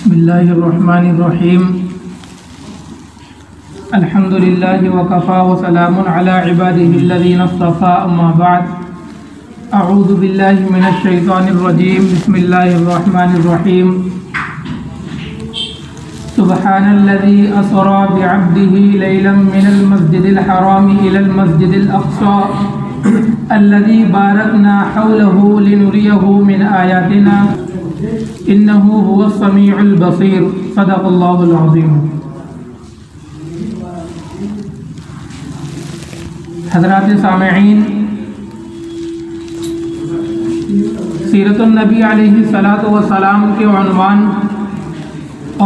بسم اللہ الرحمن الرحیم الحمد للہ وکفا وسلام علی عباده الذین اصطفى اما بعد اعوذ باللہ من الشیطان الرجیم بسم اللہ الرحمن الرحیم سبحان الذی اسری بعبده لیلا من المسجد الحرام الى المسجد الاقصى الذي باركنا حوله لنريه من آياتنا إنه هو السميع البصير صدق الله العظيم. حضرات سامعین، سیرت النبی علیہ الصلاۃ والسلام کے عنوان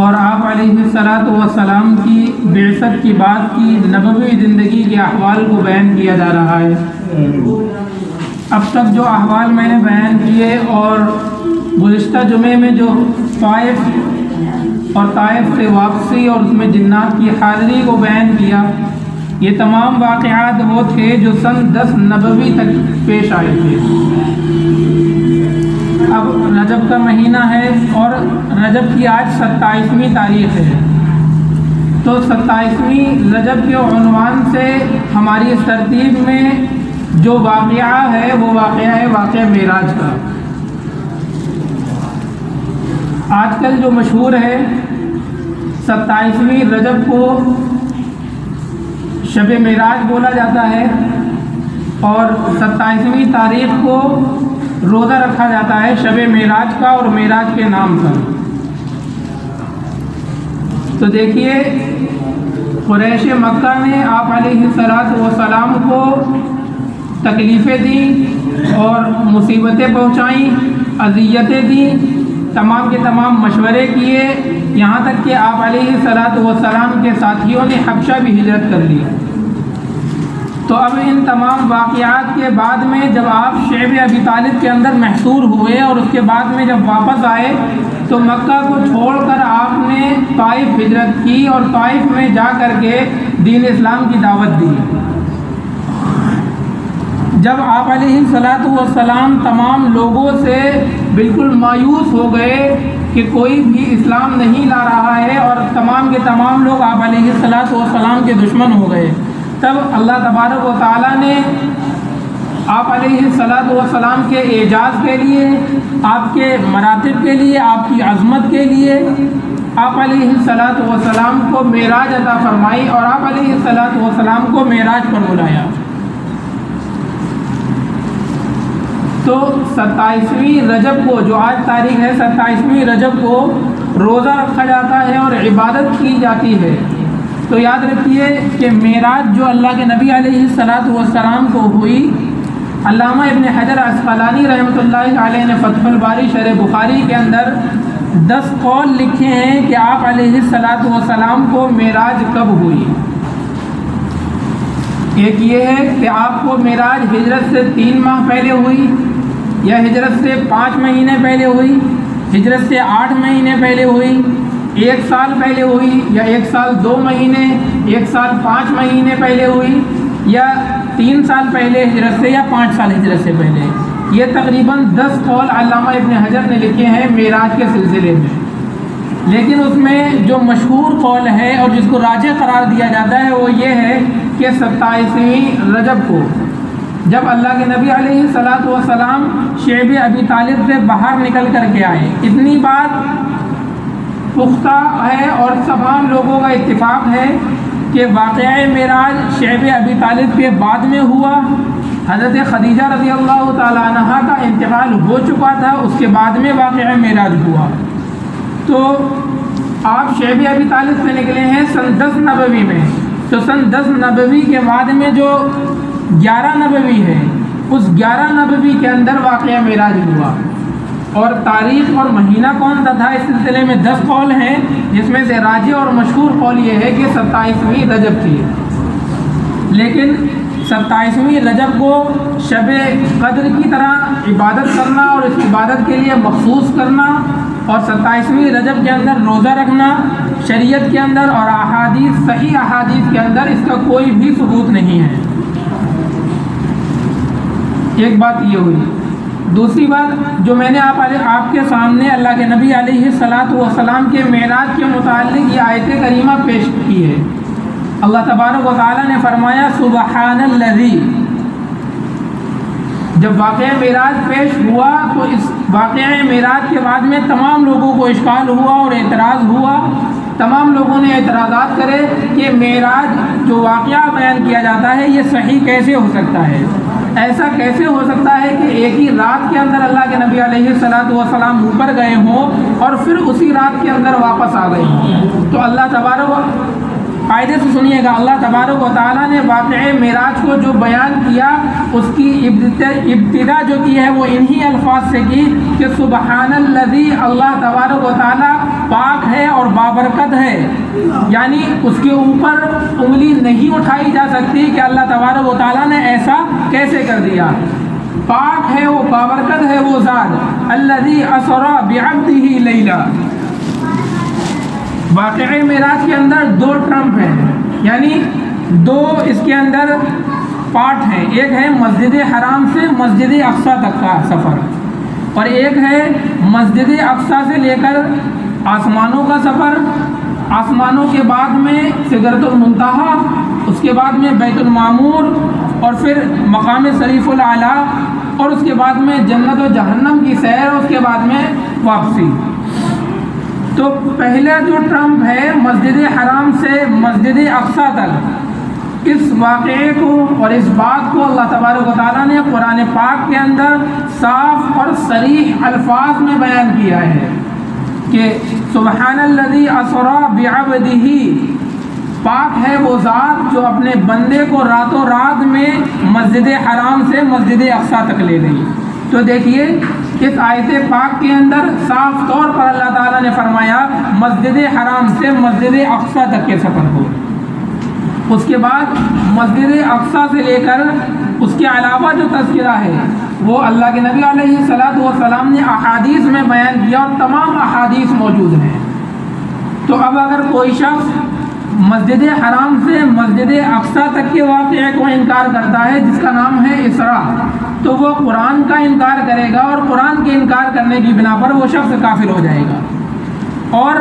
اور آپ علیہ الصلاۃ والسلام کی بعثت کی بعد کی نبوی زندگی کے احوال کو بیان کیا جا رہا ہے. اب تک جو احوال میں نے بیان کیے اور گزشتہ جمعے میں جو طائف اور طائف سے واپسی اور اس میں جنات کی حاضری کو بیان کیا، یہ تمام واقعات وہ تھے جو سن 10 نبوی تک پیش آئے تھے. اب رجب کا مہینہ ہے اور رجب کی آج 27ویں تاریخ ہے، تو 27ویں رجب کے عنوان سے ہماری اس ترتیب میں جو واقعہ ہے وہ واقعہ ہے واقعہ معراج کا. آج کل جو مشہور ہے 27ویں رجب کو شب معراج بولا جاتا ہے اور 27ویں تاریخ کو روزہ رکھا جاتا ہے شب معراج کا اور معراج کے نام کا. تو دیکھیے، قریش مکہ نے آپ علیہ السلام کو تکلیفیں دیں اور مصیبتیں پہنچائیں، اذیتیں دیں، تمام کے تمام مشورے کیے، یہاں تک کہ آپ علیہ السلام کے ساتھیوں نے حبشہ بھی ہجرت کر لی. تو اب ان تمام واقعات کے بعد میں جب آپ شعب ابی طالب کے اندر محصور ہوئے اور اس کے بعد میں جب واپس آئے تو مکہ کو چھوڑ کر آپ نے طائف ہجرت کی اور طائف میں جا کر کے دین اسلام کی دعوت دی. جب آپ علیہ السلام تمام لوگوں سے بالکل مایوس ہو گئے کہ کوئی بھی اسلام نہیں لا رہا ہے اور تمام کے تمام لوگ آپ علیہ السلام کے دشمن ہو گئے، تب اللہ تبارک و تعالیٰ نے آپ علیہ السلام کے اعجاز کے لیے، آپ کے مراتب کے لیے، آپ کی عظمت کے لیے آپ علیہ السلام کو معراج عطا فرمائی اور آپ علیہ السلام کو معراج پر بلایا. تو 27ویں رجب کو، جو آج تاریخ ہے 27ویں رجب کو روزہ رکھا جاتا ہے اور عبادت کی جاتی ہے. تو یاد رکھیے کہ معراج جو اللہ کے نبی علیہ السلام کو ہوئی، علامہ ابن حجر عسقلانی رحمۃ اللہ علیہ نے فتح الباری شرح بخاری کے اندر 10 قول لکھے ہیں کہ آپ علیہ السلام کو معراج کب ہوئی. ایک یہ ہے کہ آپ کو معراج ہجرت سے 3 ماہ پہلے ہوئی، یا ہجرت سے 5 مہینے پہلے ہوئی، ہجرت سے 8 مہینے پہلے ہوئی، 1 سال پہلے ہوئی، یا 1 سال 2 مہینے، 1 سال 5 مہینے پہلے ہوئی، یا 3 سال پہلے ہجرت سے، یا 5 سال ہجرت سے پہلے. یہ تقریباً 10 قول علامہ ابن حجر نے لکھے ہیں معراج کے سلسلے میں. لیکن اس میں جو مشہور قول ہے اور جس کو راجح قرار دیا جاتا ہے وہ یہ ہے کہ 27ویں رجب کو جب اللہ کے نبی علیہ السلام شعب ابی طالب سے باہر نکل کر کے آئے. اتنی بات پختہ ہے اور تمام لوگوں کا اتفاق ہے کہ واقعہ معراج شعب ابی طالب کے بعد میں ہوا. حضرت خدیجہ رضی اللہ تعالیٰ عنہا کا انتقال ہو چکا تھا، اس کے بعد میں واقعہ معراج ہوا. تو آپ شعب ابی طالب سے نکلے ہیں سن 10 نبوی میں، تو سن 10 نبوی کے بعد میں جو 11 نبوی ہے، اس 11 نبوی کے اندر واقعہ معراج ہوا. اور تاریخ اور مہینہ کون سا تھا، اس سلسلے میں 10 قول ہیں، جس میں سے راجح اور مشہور قول یہ ہے کہ 27ویں رجب تھی. لیکن 27ویں رجب کو شب قدر کی طرح عبادت کرنا اور اس عبادت کے لیے مخصوص کرنا اور 27ویں رجب کے اندر روزہ رکھنا شریعت کے اندر اور احادیث، صحیح احادیث کے اندر اس کا کوئی بھی ثبوت نہیں ہے. ایک بات یہ ہوئی. دوسری بات جو میں نے آپ کے سامنے اللہ کے نبی علیہ الصلاۃ والسلام کے معراج کے متعلق یہ آیت کریمہ پیش کی ہے، اللہ تبارک و تعالیٰ نے فرمایا سبحان الذی۔ جب واقعہ معراج پیش ہوا تو اس واقعہ معراج کے بعد میں تمام لوگوں کو اشکال ہوا اور اعتراض ہوا، تمام لوگوں نے اعتراضات کرے کہ معراج جو واقعہ بیان کیا جاتا ہے یہ صحیح کیسے ہو سکتا ہے، ایسا کیسے ہو سکتا ہے کہ ایک ہی رات کے اندر اللہ کے نبی علیہ الصلاۃ والسلام اوپر گئے ہوں اور پھر اسی رات کے اندر واپس آ گئے ہوں۔ تو اللہ تبارک قاعدے سے سنیے گا، اللہ تبارک و تعالیٰ نے واقعہ معراج کو جو بیان کیا اس کی ابتدا جو کی ہے وہ انہی الفاظ سے کی کہ سبحان الذی، اللہ تبارک و تعالیٰ پاک ہے اور بابرکت ہے، یعنی اس کے اوپر انگلی نہیں اٹھائی جا سکتی کہ اللہ تبارک و تعالیٰ نے ایسا کیسے کر دیا۔ پاک ہے وہ، بابرکت ہے وہ ذات، الذی اسری بعبدہ لیلا۔ واقعہ معراج کے اندر دو ٹرمپ ہیں، یعنی دو اس کے اندر پارٹ ہیں، ایک ہے مسجد حرام سے مسجد اقصیٰ تک کا سفر، اور ایک ہے مسجد اقصیٰ سے لے کر آسمانوں کا سفر، آسمانوں کے بعد میں سدرۃ المنتہا، اس کے بعد میں بیت المعمور، اور پھر مقام شریف الاعلیٰ، اور اس کے بعد میں جنت و جہنم کی سیر، اور اس کے بعد میں واپسی۔ تو پہلا جو ٹرمپ ہے مسجد حرام سے مسجد اقصیٰ تک، اس واقعے کو اور اس بات کو اللہ تبارک و تعالیٰ نے قرآن پاک کے اندر صاف اور صریح الفاظ میں بیان کیا ہے کہ سبحان الذی اسری بعبدہ، پاک ہے وہ ذات جو اپنے بندے کو راتوں رات میں مسجد حرام سے مسجد اقصیٰ تک لے گئی۔ تو دیکھیے اس آیت پاک کے اندر صاف طور پر اللہ تعالیٰ نے فرمایا مسجد حرام سے مسجد اقصیٰ تک کے سفر کو، اس کے بعد مسجد اقصیٰ سے لے کر اس کے علاوہ جو تذکرہ ہے وہ اللہ کے نبی علیہ الصلاۃ والسلام نے احادیث میں بیان کیا، اور تمام احادیث موجود ہیں۔ تو اب اگر کوئی شخص مسجد حرام سے مسجد اقصیٰ تک کے واقعے کو انکار کرتا ہے جس کا نام ہے اسراء، تو وہ قرآن کا انکار کرے گا، اور قرآن کے انکار کرنے کی بنا پر وہ شخص کافر ہو جائے گا۔ اور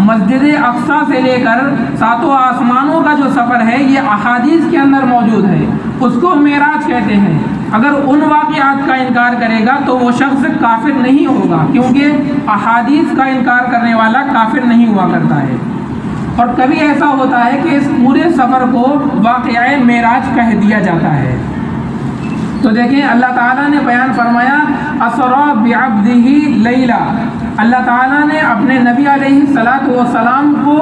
مسجد اقصیٰ سے لے کر ساتوں آسمانوں کا جو سفر ہے یہ احادیث کے اندر موجود ہے، اس کو معراج کہتے ہیں۔ اگر ان واقعات کا انکار کرے گا تو وہ شخص کافر نہیں ہوگا، کیونکہ احادیث کا انکار کرنے والا کافر نہیں ہوا کرتا ہے۔ اور کبھی ایسا ہوتا ہے کہ اس پورے سفر کو واقعہ معراج کہہ دیا جاتا ہے۔ تو دیکھیں اللہ تعالیٰ نے بیان فرمایا اسری بعبدہ لیلا، اللہ تعالیٰ نے اپنے نبی علیہ الصلاۃ والسلام کو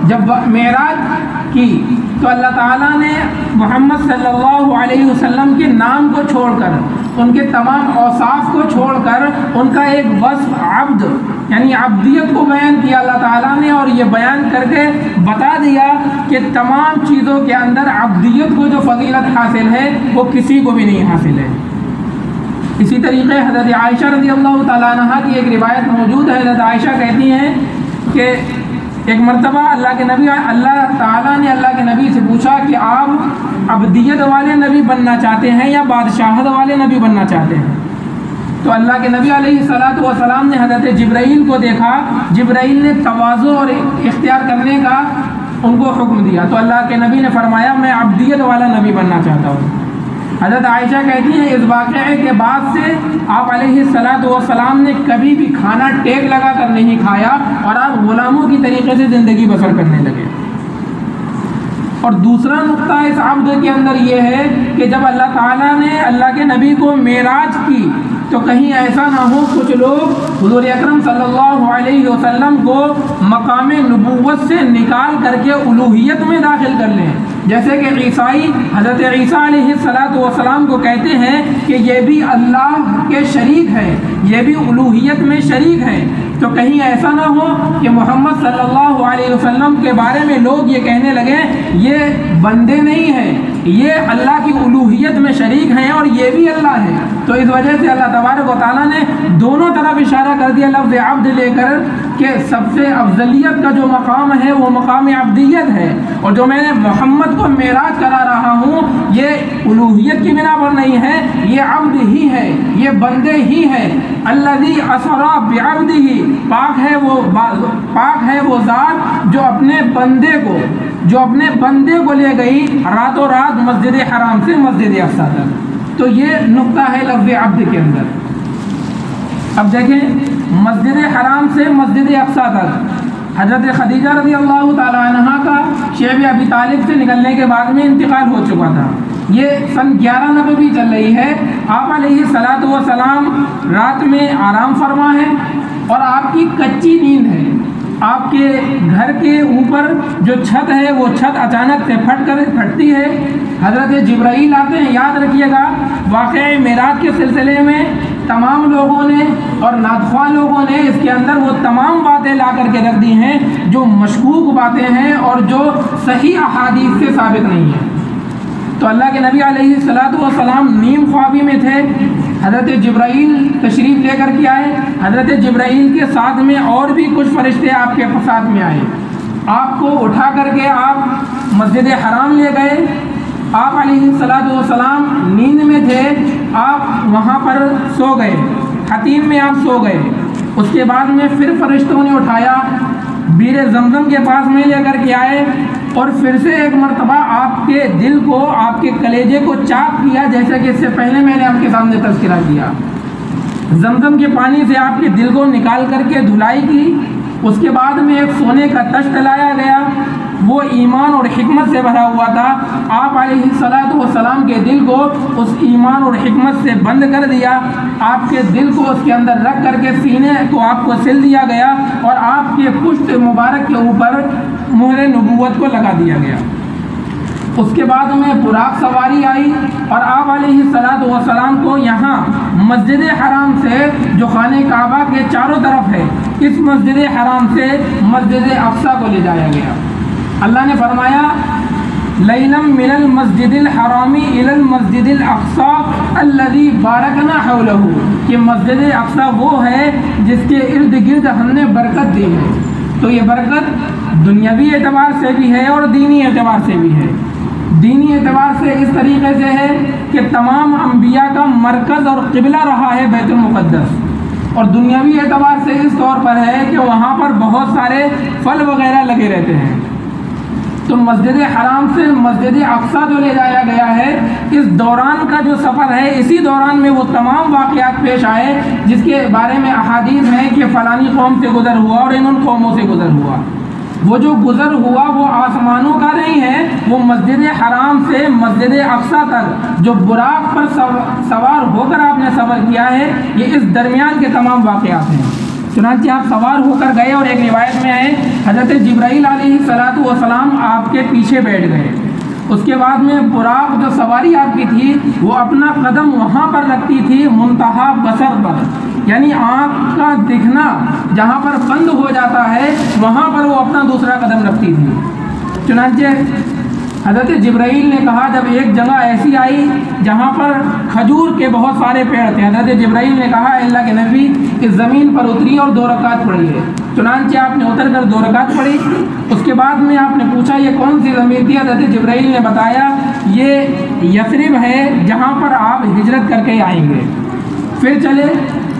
جب معراج کی تو اللہ تعالیٰ نے محمد صلی اللہ علیہ وسلم کے نام کو چھوڑ کر، ان کے تمام اوصاف کو چھوڑ کر ان کا ایک وصف عبد یعنی عبدیت کو بیان کیا اللہ تعالیٰ نے، اور یہ بیان کر کے بتا دیا کہ تمام چیزوں کے اندر عبدیت کو جو فضیلت حاصل ہے وہ کسی کو بھی نہیں حاصل ہے۔ اسی طریقے حضرت عائشہ رضی اللہ تعالیٰ عنہ کی ایک روایت موجود ہے، حضرت عائشہ کہتی ہیں کہ ایک مرتبہ اللہ تعالیٰ نے اللہ کے نبی سے پوچھا کہ آپ عبدیت والے نبی بننا چاہتے ہیں یا بادشاہت والے نبی بننا چاہتے ہیں؟ تو اللہ کے نبی علیہ الصلاۃ والسلام نے حضرت جبرائیل کو دیکھا، جبرائیل نے تواضع اور اختیار کرنے کا ان کو حکم دیا، تو اللہ کے نبی نے فرمایا میں عبدیت والا نبی بننا چاہتا ہوں۔ حضرت عائشہ کہتی ہیں اس واقعے کے بعد سے آپ علیہ الصلاۃ والسلام نے کبھی بھی کھانا ٹیک لگا کر نہیں کھایا، اور آپ غلاموں کی طریقے سے زندگی بسر کرنے لگے۔ اور دوسرا نقطہ اس عبد کے اندر یہ ہے کہ جب اللہ تعالیٰ نے اللہ کے نبی کو معراج کی تو کہیں ایسا نہ ہو کچھ لوگ حضور اکرم صلی اللہ علیہ وسلم کو مقام نبوت سے نکال کر کے الوہیت میں داخل کر لیں، جیسے کہ عیسائی حضرت عیسیٰ علیہ الصلاۃ والسلام کو کہتے ہیں کہ یہ بھی اللہ کے شریک ہے، یہ بھی الوہیت میں شریک ہے، تو کہیں ایسا نہ ہو کہ محمد صلی اللہ علیہ وسلم کے بارے میں لوگ یہ کہنے لگیں یہ بندے نہیں ہیں، یہ اللہ کی الوہیت میں شریک ہیں اور یہ بھی اللہ ہے۔ تو اس وجہ سے اللہ تبارک و تعالیٰ نے دونوں طرف اشارہ کر دیا لفظ عبد لے کر کہ سب سے افضلیت کا جو مقام ہے وہ مقام عبدیت ہے، اور جو میں نے محمد کو معراج کرا رہا ہوں یہ الوہیت کی بنا پر نہیں ہے، یہ عبد ہی ہے، یہ بندے ہی ہے۔ الذی اسری بعبدہ، پاک ہے وہ ذات جو اپنے بندے کو لے گئی راتوں رات مسجد حرام سے مسجد اقصی تک۔ تو یہ نقطہ ہے لفظ عبد کے اندر۔ اب دیکھیں مسجد حرام سے مسجد اقصی تک حضرت خدیجہ رضی اللہ تعالی عنہ کا شیب ابی طالب سے نکلنے کے بعد میں انتقال ہو چکا تھا، یہ سن 11 نبوی چل رہی ہے۔ آپ علیہ الصلاۃ والسلام رات میں آرام فرما ہے اور آپ کی کچی نیند ہے، آپ کے گھر کے اوپر جو چھت ہے وہ چھت اچانک سے پھٹتی ہے، حضرت جبرائیل آتے ہیں۔ یاد رکھیے گا واقعہ معراج کے سلسلے میں تمام لوگوں نے اور نادخواہ لوگوں نے اس کے اندر وہ تمام باتیں لا کر کے رکھ دی ہیں جو مشکوک باتیں ہیں اور جو صحیح احادیث سے ثابت نہیں ہیں۔ تو اللہ کے نبی علیہ الصلاۃ والسلام نیم خوابی میں تھے، حضرت جبرائیل تشریف لے کر کے آئے، حضرت جبرائیل کے ساتھ میں اور بھی کچھ فرشتے آپ کے ساتھ میں آئے، آپ کو اٹھا کر کے آپ مسجد حرام لے گئے۔ آپ علیہ الصلاۃ والسلام نیند میں تھے، آپ وہاں پر سو گئے، حتیم میں آپ سو گئے۔ اس کے بعد میں پھر فرشتوں نے اٹھایا، بیر زمزم کے پاس میں لے کر کے آئے اور پھر سے ایک مرتبہ آپ کے دل کو، آپ کے کلیجے کو چاک کیا، جیسا کہ اس سے پہلے میں نے آپ کے سامنے تذکرہ کیا۔ زمزم کے پانی سے آپ کے دل کو نکال کر کے دھلائی کی۔ اس کے بعد میں ایک سونے کا تشت لایا گیا، وہ ایمان اور حکمت سے بھرا ہوا تھا۔ آپ علیہ الصلاۃ والسلام کے دل کو اس ایمان اور حکمت سے بند کر دیا، آپ کے دل کو اس کے اندر رکھ کر کے سینے کو آپ کو سل دیا گیا اور آپ کے پشت مبارک کے اوپر مہر نبوت کو لگا دیا گیا۔ اس کے بعد میں براق سواری آئی اور آپ علیہ الصلاۃ والسلام کو یہاں مسجد حرام سے جو خانہ کعبہ کے چاروں طرف ہے، اس مسجد حرام سے مسجد اقصی کو لے جایا گیا۔ اللہ نے فرمایا لیلم من المسجد الحرام الى المسجد الاقصی الذي بارکنا حولہ، کہ مسجد اقصی وہ ہے جس کے ارد گرد ہم نے برکت دی ہے۔ تو یہ برکت دنیاوی اعتبار سے بھی ہے اور دینی اعتبار سے بھی ہے۔ دینی اعتبار سے اس طریقے سے ہے کہ تمام انبیاء کا مرکز اور قبلہ رہا ہے بیت المقدس، اور دنیاوی اعتبار سے اس طور پر ہے کہ وہاں پر بہت سارے پھل وغیرہ لگے رہتے ہیں۔ تو مسجد حرام سے مسجد اقصی جو لے جایا گیا ہے، اس دوران کا جو سفر ہے، اسی دوران میں وہ تمام واقعات پیش آئے جس کے بارے میں احادیث ہیں کہ فلانی قوم سے گزر ہوا اور ان قوموں سے گزر ہوا۔ وہ جو گزر ہوا وہ آسمانوں کا نہیں ہے، وہ مسجد حرام سے مسجد اقصی تک جو براق پر سوار ہو کر آپ نے سفر کیا ہے، یہ اس درمیان کے تمام واقعات ہیں۔ چنانچہ آپ سوار ہو کر گئے اور ایک روایت میں آئے حضرت جبرائیل علیہ الصلاۃ والسلام آپ کے پیچھے بیٹھ گئے۔ اس کے بعد میں براق جو سواری آپ کی تھی وہ اپنا قدم وہاں پر رکھتی تھی منتہا بصر پر، یعنی آنکھ کا دکھنا جہاں پر بند ہو جاتا ہے وہاں پر وہ اپنا دوسرا قدم رکھتی تھی۔ چنانچہ حضرت جبرائیل نے کہا جب ایک جگہ ایسی آئی جہاں پر کھجور کے بہت سارے پیڑ تھے، حضرت جبرائیل نے کہا اے اللہ کے نبی اس زمین پر اتری اور 2 رکعت پڑھی ہے۔ چنانچہ آپ نے اتر کر 2 رکعت پڑھی۔ اس کے بعد میں آپ نے پوچھا یہ کون سی زمین تھی؟ حضرت جبرائیل نے بتایا یہ یثرب ہے جہاں پر آپ ہجرت کر کے آئیں گے۔ پھر چلے،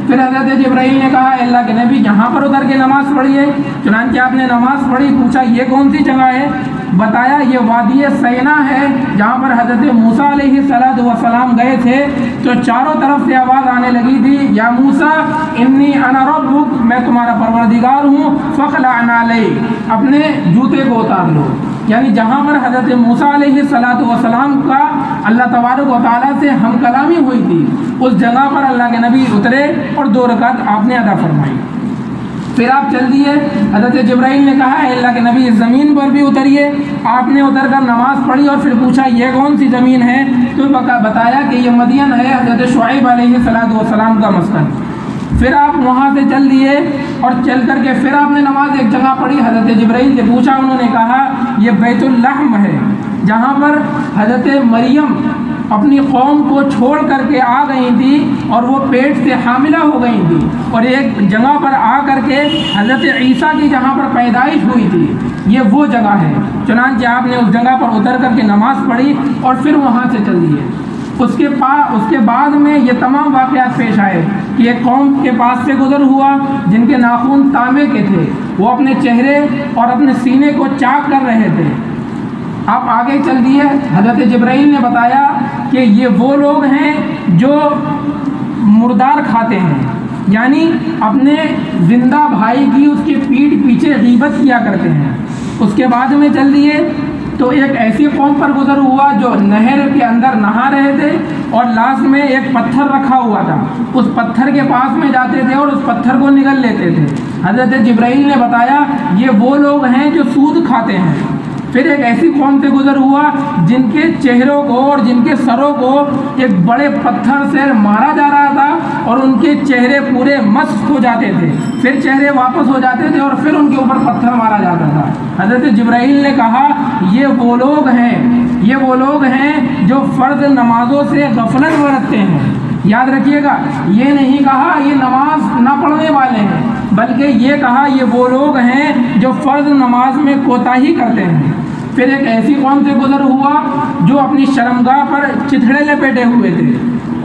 پھر حضرت جبرائیل نے کہا اے اللہ کے نبی یہاں پر اتر کے نماز پڑھیے۔ چنانچہ آپ نے نماز پڑھی، پوچھا یہ کون سی جگہ ہے؟ بتایا یہ وادی سینا ہے جہاں پر حضرت موسیٰ علیہ السلام گئے تھے۔ تو چاروں طرف سے آواز آنے لگی تھی یا موسیٰ انی انا ربک، میں تمہارا پروردگار ہوں، فاخلع نعلیک، اپنے جوتے کو اتار لو۔ یعنی جہاں پر حضرت موسیٰ علیہ السلام کا اللہ تبارک و تعالیٰ سے ہم کلامی ہوئی تھی، اس جگہ پر اللہ کے نبی اترے اور 2 رکعت آپ نے ادا فرمائی۔ پھر آپ چل دیے، حضرت جبرائیل نے کہا اے اللہ کے نبی اس زمین پر بھی اتریے۔ آپ نے اتر کر نماز پڑھی اور پھر پوچھا یہ کون سی زمین ہے؟ تو بتایا کہ یہ مدین ہے، حضرت شعیب علیہ السلام کا مسکن۔ پھر آپ وہاں سے چل دیے اور چل کر کے پھر آپ نے نماز ایک جگہ پڑھی، حضرت جبرائیل سے پوچھا، انہوں نے کہا یہ بیت اللحم ہے، جہاں پر حضرت مریم اپنی قوم کو چھوڑ کر کے آ گئی تھی اور وہ پیٹ سے حاملہ ہو گئی تھی، اور ایک جگہ پر آ کر کے حضرت عیسیٰ کی جہاں پر پیدائش ہوئی تھی، یہ وہ جگہ ہے۔ چنانچہ آپ نے اس جگہ پر اتر کر کے نماز پڑھی اور پھر وہاں سے چل دیے۔ اس کے بعد میں یہ تمام واقعات پیش آئے کہ ایک قوم کے پاس سے گزر ہوا جن کے ناخن تانبے کے تھے، وہ اپنے چہرے اور اپنے سینے کو چاک کر رہے تھے۔ آپ آگے چل دیے، حضرت جبرائیل نے بتایا کہ یہ وہ لوگ ہیں جو مردار کھاتے ہیں، یعنی اپنے زندہ بھائی کی اس کے پیٹھ پیچھے غیبت کیا کرتے ہیں۔ اس کے بعد میں چل دیے تو ایک ایسی قوم پر گزر ہوا جو نہر کے اندر نہا رہے تھے اور لاس میں ایک پتھر رکھا ہوا تھا، اس پتھر کے پاس میں جاتے تھے اور اس پتھر کو نگل لیتے تھے۔ حضرت جبرائیل نے بتایا یہ وہ لوگ ہیں جو سود کھاتے ہیں۔ پھر ایک ایسی قوم سے گزر ہوا جن کے چہروں کو اور جن کے سروں کو ایک بڑے پتھر سے مارا جا رہا تھا اور ان کے چہرے پورے مسخ ہو جاتے تھے، پھر چہرے واپس ہو جاتے تھے اور پھر ان کے اوپر پتھر مارا جاتا تھا۔ حضرت جبرائیل نے کہا یہ وہ لوگ ہیں جو فرض نمازوں سے غفلت برتتے ہیں۔ یاد رکھیے گا، یہ نہیں کہا یہ نماز نہ پڑھنے والے ہیں، بلکہ یہ کہا یہ وہ لوگ ہیں جو فرض نماز میں کوتاہی کرتے ہیں۔ پھر ایک ایسی قوم سے گزر ہوا جو اپنی شرمگاہ پر چتھڑے لپیٹے ہوئے تھے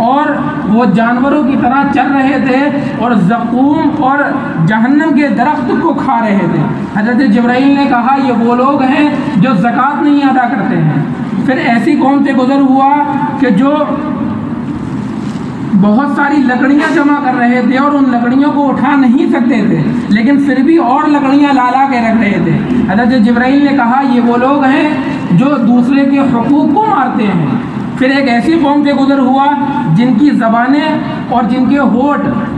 اور وہ جانوروں کی طرح چل رہے تھے اور زقوم اور جہنم کے درخت کو کھا رہے تھے۔ حضرت جبرائیل نے کہا یہ وہ لوگ ہیں جو زکوٰۃ نہیں ادا کرتے ہیں۔ پھر ایسی قوم سے گزر ہوا کہ جو بہت ساری لکڑیاں جمع کر رہے تھے اور ان لکڑیوں کو اٹھا نہیں سکتے تھے، لیکن پھر بھی اور لکڑیاں لا کے رکھ رہے تھے۔ حضرت جبرائیل نے کہا یہ وہ لوگ ہیں جو دوسرے کے حقوق کو مارتے ہیں۔ پھر ایک ایسی قوم سے گزر ہوا جن کی زبانیں اور جن کے ہونٹ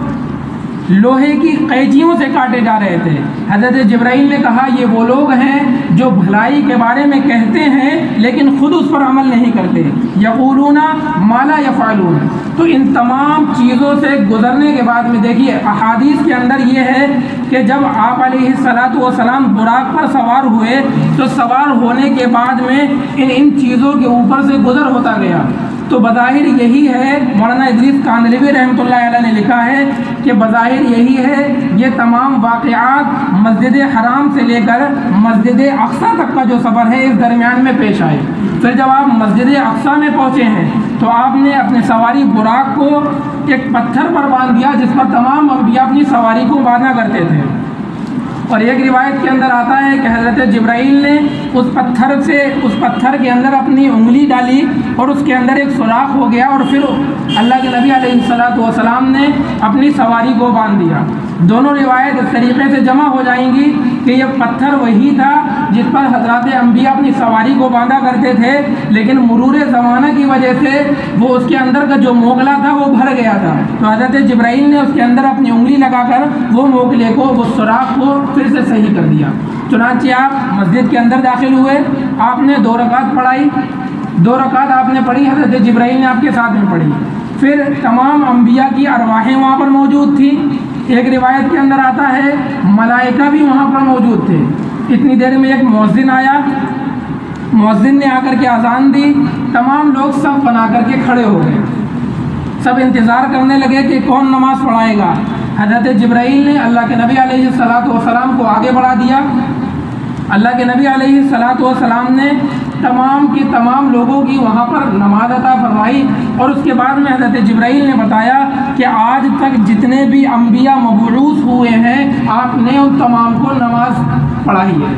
لوہے کی قینچیوں سے کاٹے جا رہے تھے۔ حضرت جبرائیل نے کہا یہ وہ لوگ ہیں جو بھلائی کے بارے میں کہتے ہیں لیکن خود اس پر عمل نہیں کرتے، یقولون ما لا یفعلون۔ تو ان تمام چیزوں سے گزرنے کے بعد میں دیکھیے احادیث کے اندر یہ ہے کہ جب آپ علیہ الصلاۃ والسلام براق پر سوار ہوئے تو سوار ہونے کے بعد میں ان چیزوں کے اوپر سے گزر ہوتا گیا۔ تو بظاہر یہی ہے، مولانا ادریس کاندھلوی رحمۃ اللہ علیہ نے لکھا ہے کہ بظاہر یہی ہے یہ تمام واقعات مسجد حرام سے لے کر مسجد اقصیٰ تک کا جو سفر ہے اس درمیان میں پیش آئے۔ پھر جب آپ مسجد اقصیٰ میں پہنچے ہیں تو آپ نے اپنے سواری براق کو ایک پتھر پر باندھ دیا جس پر تمام انبیاء اپنی سواری کو باندھا کرتے تھے، اور ایک روایت کے اندر آتا ہے کہ حضرت جبرائیل نے اس پتھر کے اندر اپنی انگلی ڈالی اور اس کے اندر ایک سوراخ ہو گیا، اور پھر اللہ کے نبی علیہ الصلاۃ والسلام نے اپنی سواری کو باندھ دیا۔ دونوں روایت اس طریقے سے جمع ہو جائیں گی کہ یہ پتھر وہی تھا جس پر حضرات انبیاء اپنی سواری کو باندھا کرتے تھے، لیکن مرور زمانہ کی وجہ سے وہ اس کے اندر کا جو موگلا تھا وہ بھر گیا تھا، تو حضرت جبرائیل نے اس کے اندر اپنی انگلی لگا کر وہ موگلے کو، وہ سوراخ کو پھر سے صحیح کر دیا۔ چنانچہ آپ مسجد کے اندر داخل ہوئے، آپ نے 2 رکعت پڑھائی، 2 رکعت آپ نے پڑھی، حضرت جبرائیل نے آپ کے ساتھ میں پڑھی۔ پھر تمام انبیاء کی ارواحیں وہاں پر موجود تھیں۔ ایک روایت کے اندر آتا ہے ملائکہ بھی وہاں پر موجود تھے۔ اتنی دیر میں ایک مؤذن آیا، مؤذن نے آ کر کے اذان دی، تمام لوگ صف بنا کر کے کھڑے ہو گئے، سب انتظار کرنے لگے کہ کون نماز پڑھائے گا۔ حضرت جبرائیل نے اللہ کے نبی علیہ الصلاۃ والسلام کو آگے بڑھا دیا۔ اللہ کے نبی علیہ الصلاۃ والسلام نے تمام کی تمام لوگوں کی وہاں پر نماز عطا فرمائی، اور اس کے بعد میں حضرت جبرائیل نے بتایا کہ آج تک جتنے بھی انبیاء مبعوث ہوئے ہیں آپ نے ان تمام کو نماز پڑھائی ہے۔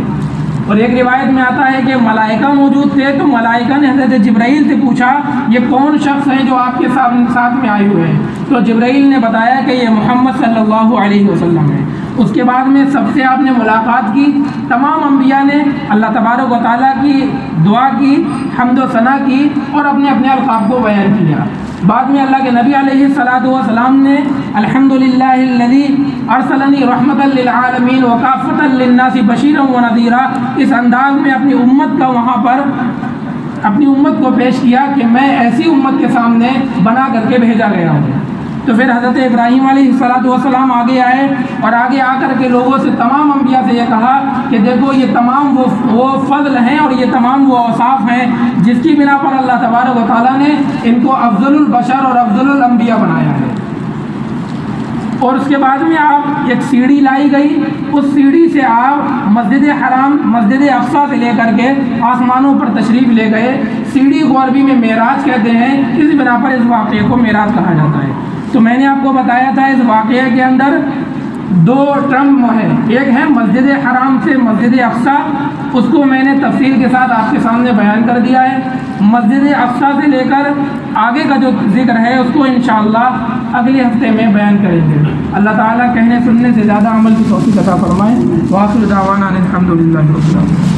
اور ایک روایت میں آتا ہے کہ ملائکہ موجود تھے، تو ملائکہ نے حضرت جبرائیل سے پوچھا یہ کون شخص ہیں جو آپ کے ساتھ میں آئے ہوئے ہیں، تو جبرائیل نے بتایا کہ یہ محمد صلی اللہ علیہ وسلم ہے۔ اس کے بعد میں سب سے آپ نے ملاقات کی، تمام انبیاء نے اللہ تبارک و تعالیٰ کی دعا کی، حمد و ثنا کی اور اپنے اپنے القاب کو بیان کیا۔ بعد میں اللہ کے نبی علیہ الصلاۃ والسلام نے الحمدللہ الذی ارسلنی رحمۃ للعالمین وکافۃ للناس بشیرا ونذیرا، اس انداز میں اپنی امت کا وہاں پر اپنی امت کو پیش کیا کہ میں ایسی امت کے سامنے بنا کر کے بھیجا گیا ہوں۔ تو پھر حضرت ابراہیم علیہ السلام آگے آئے اور آگے آ کر کے لوگوں سے تمام انبیاء سے یہ کہا کہ دیکھو یہ تمام وہ فضل ہیں اور یہ تمام وہ اوصاف ہیں جس کی بنا پر اللہ تبارک و تعالیٰ نے ان کو افضل البشر اور افضل الانبیاء بنایا ہے۔ اور اس کے بعد میں آپ ایک سیڑھی لائی گئی، اس سیڑھی سے آپ مسجد حرام مسجد اقصیٰ سے لے کر کے آسمانوں پر تشریف لے گئے۔ سیڑھی کو عربی میں معراج کہتے ہیں، اس بنا پر اس واقعے کو معراج کہا جاتا ہے۔ تو میں نے آپ کو بتایا تھا اس واقعے کے اندر دو ٹرم ہے، ایک ہے مسجد حرام سے مسجد اقصیٰ، اس کو میں نے تفصیل کے ساتھ آپ کے سامنے بیان کر دیا ہے۔ مسجد اقصیٰ سے لے کر آگے کا جو ذکر ہے اس کو انشاءاللہ اگلے ہفتے میں بیان کریں گے۔ اللہ تعالیٰ کہنے سننے سے زیادہ عمل کی توفیق عطا فرمائے۔ وآخر دعوانا الحمدللہ رب العالمین۔